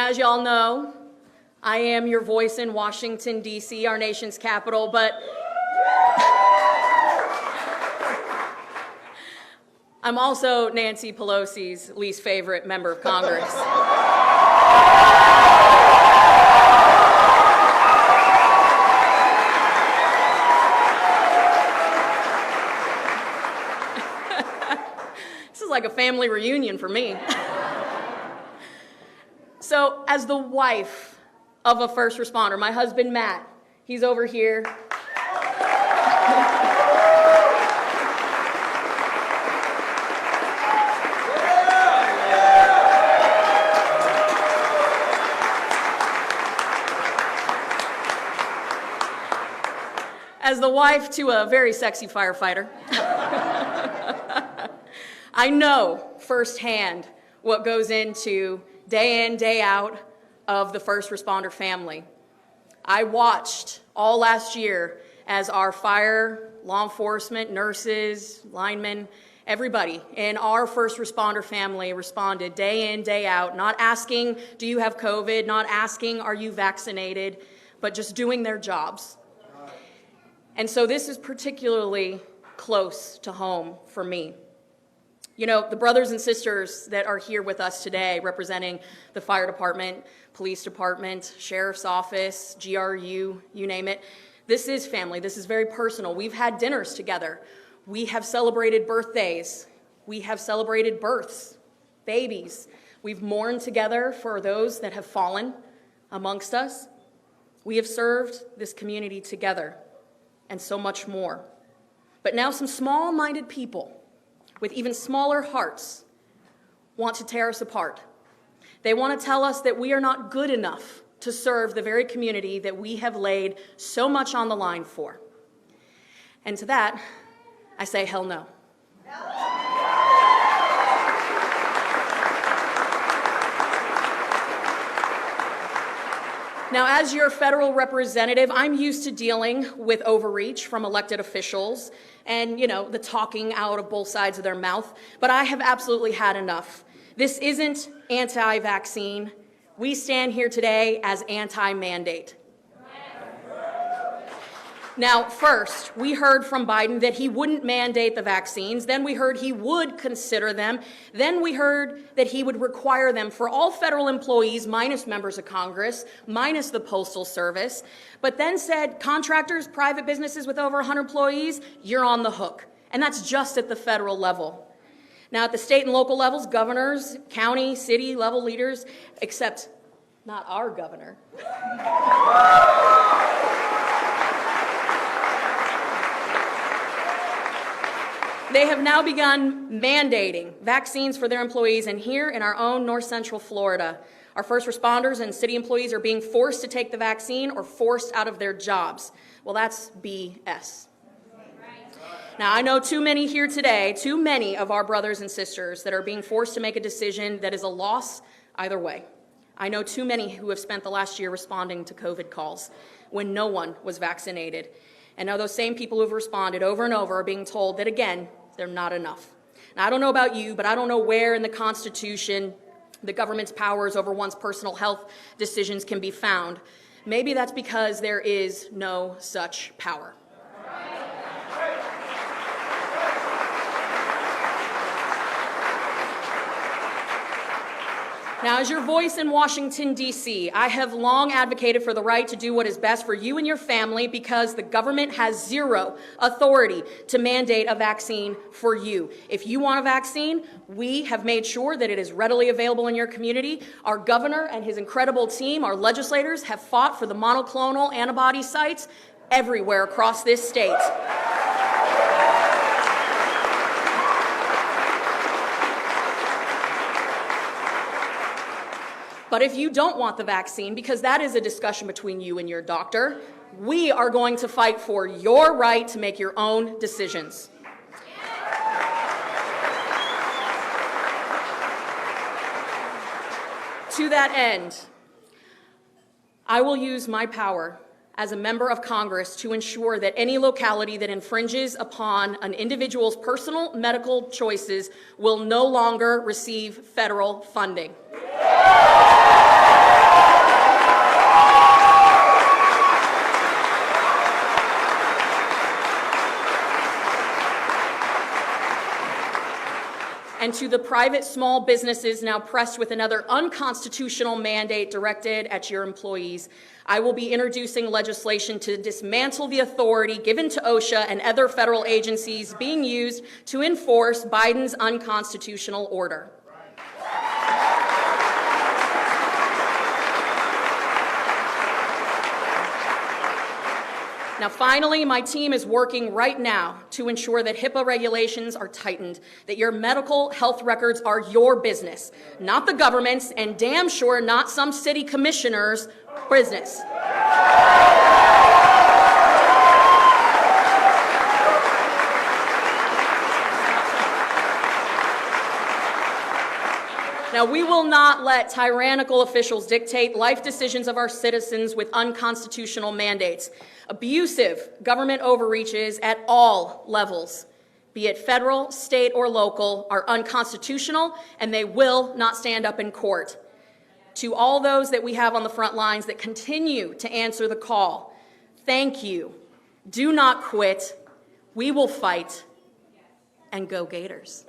as y'all know, I am your voice in Washington, D.C., our nation's capital, but I'm also Nancy Pelosi's least favorite member of Congress. This is like a family reunion for me. So, as the wife of a first responder, my husband Matt, he's over here. As the wife to a very sexy firefighter, I know firsthand what goes into day in, day out of the first responder family. I watched all last year as our fire, law enforcement, nurses, linemen, everybody in our first responder family responded day in, day out, not asking, do you have COVID, not asking, are you vaccinated, but just doing their jobs. And so this is particularly close to home for me. You know, the brothers and sisters that are here with us today representing the fire department, police department, sheriff's office, GRU, you name it, this is family. This is very personal. We've had dinners together. We have celebrated birthdays. We have celebrated births, babies. We've mourned together for those that have fallen amongst us. We have served this community together, and so much more. But now some small-minded people with even smaller hearts want to tear us apart. They want to tell us that we are not good enough to serve the very community that we have laid so much on the line for. And to that, I say hell no. Now, as your federal representative, I'm used to dealing with overreach from elected officials and, the talking out of both sides of their mouth, but I have absolutely had enough. This isn't anti-vaccine. We stand here today as anti-mandate. Now, first, we heard from Biden that he wouldn't mandate the vaccines. Then we heard he would consider them. Then we heard that he would require them for all federal employees, minus members of Congress, minus the Postal Service. But then said contractors, private businesses with over 100 employees, you're on the hook. And that's just at the federal level. Now, at the state and local levels, governors, county, city level leaders, except not our governor. They have now begun mandating vaccines for their employees, and here in our own North Central Florida, our first responders and city employees are being forced to take the vaccine or forced out of their jobs. Well, that's BS. Now, I know too many here today, too many of our brothers and sisters that are being forced to make a decision that is a loss either way. I know too many who have spent the last year responding to COVID calls when no one was vaccinated. And now those same people who have responded over and over are being told that, again, they're not enough. Now, I don't know about you, but I don't know where in the Constitution the government's powers over one's personal health decisions can be found. Maybe that's because there is no such power. Now, as your voice in Washington, D.C., I have long advocated for the right to do what is best for you and your family because the government has zero authority to mandate a vaccine for you. If you want a vaccine, we have made sure that it is readily available in your community. Our governor and his incredible team, our legislators, have fought for the monoclonal antibody sites everywhere across this state. But if you don't want the vaccine, because that is a discussion between you and your doctor, we are going to fight for your right to make your own decisions. To that end, I will use my power as a member of Congress to ensure that any locality that infringes upon an individual's personal medical choices will no longer receive federal funding. and to the private small businesses now pressed with another unconstitutional mandate directed at your employees, I will be introducing legislation to dismantle the authority given to OSHA and other federal agencies being used to enforce Biden's unconstitutional order. Now, finally, my team is working right now to ensure that HIPAA regulations are tightened, that your medical health records are your business, not the government's, and damn sure not some city commissioner's business. Now, we will not let tyrannical officials dictate life decisions of our citizens with unconstitutional mandates. Abusive government overreaches at all levels, be it federal, state, or local, are unconstitutional, and they will not stand up in court. To all those that we have on the front lines that continue to answer the call, thank you. Do not quit. We will fight. And go Gators.